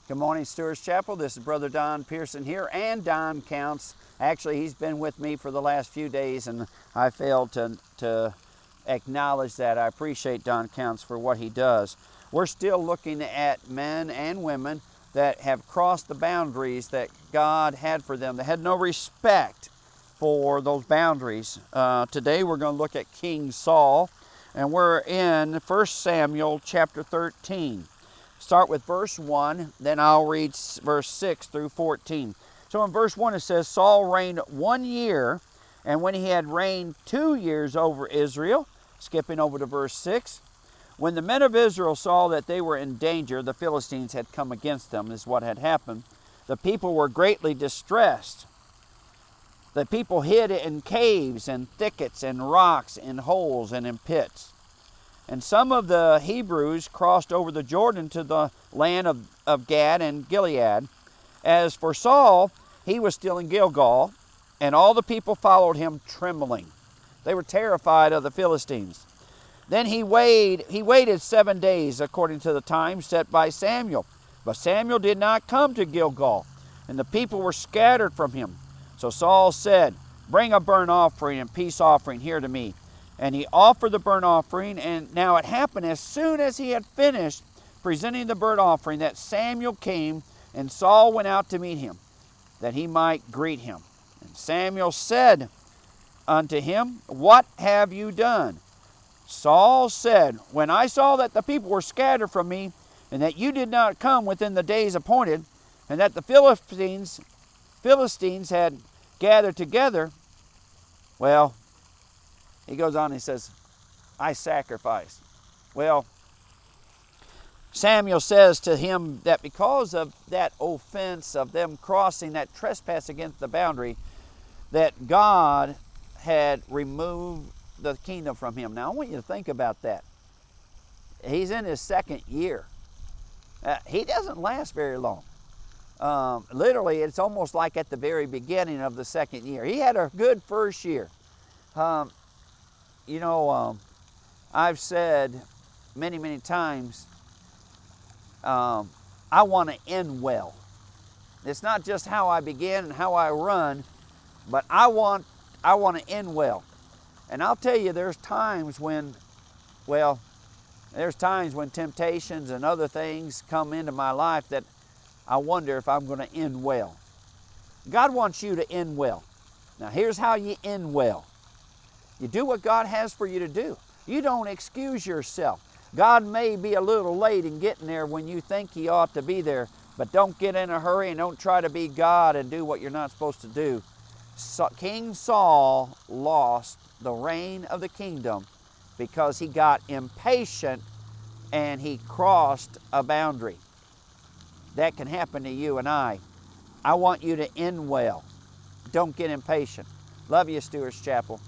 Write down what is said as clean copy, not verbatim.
Good morning, Stewart's Chapel. This is Brother Don Pierson here, and Don Counts. Actually, he's been with me for the last few days, and I failed to acknowledge that. I appreciate Don Counts for what he does. We're still looking at men and women that have crossed the boundaries that God had for them. They had no respect for those boundaries. Today we're going to look at King Saul, and we're in 1 Samuel chapter 13. Start with verse 1, then I'll read verse 6 through 14. So in verse 1 it says, Saul reigned 1 year, and when he had reigned 2 years over Israel, skipping over to verse 6, when the men of Israel saw that they were in danger, the Philistines had come against them, is what had happened. The people were greatly distressed. The people hid in caves and thickets and rocks, in holes and in pits. And some of the Hebrews crossed over the Jordan to the land of Gad and Gilead. As for Saul, he was still in Gilgal, and all the people followed him trembling. They were terrified of the Philistines. Then he waited 7 days according to the time set by Samuel. But Samuel did not come to Gilgal, and the people were scattered from him. So Saul said, Bring a burnt offering and peace offering here to me. And he offered the burnt offering, and now it happened as soon as he had finished presenting the burnt offering that Samuel came, and Saul went out to meet him, that he might greet him. And Samuel said unto him, What have you done? Saul said, When I saw that the people were scattered from me, and that you did not come within the days appointed, and that the Philistines had gathered together, well, he goes on and he says, I sacrificed. Well, Samuel says to him that because of that offense of them crossing that trespass against the boundary, that God had removed the kingdom from him. Now, I want you to think about that. He's in his second year. He doesn't last very long. Literally, it's almost like at the very beginning of the second year. He had a good first year. I've said many times, I want to end well. It's not just how I begin and how I run, but I want to end well. And I'll tell you, there's times when temptations and other things come into my life that I wonder if I'm going to end well. God wants you to end well. Now, here's how you end well. You do what God has for you to do. You don't excuse yourself. God may be a little late in getting there when you think He ought to be there, but don't get in a hurry and don't try to be God and do what you're not supposed to do. King Saul lost the reign of the kingdom because he got impatient and he crossed a boundary. That can happen to you and I. I want you to end well. Don't get impatient. Love you, Stewart's Chapel.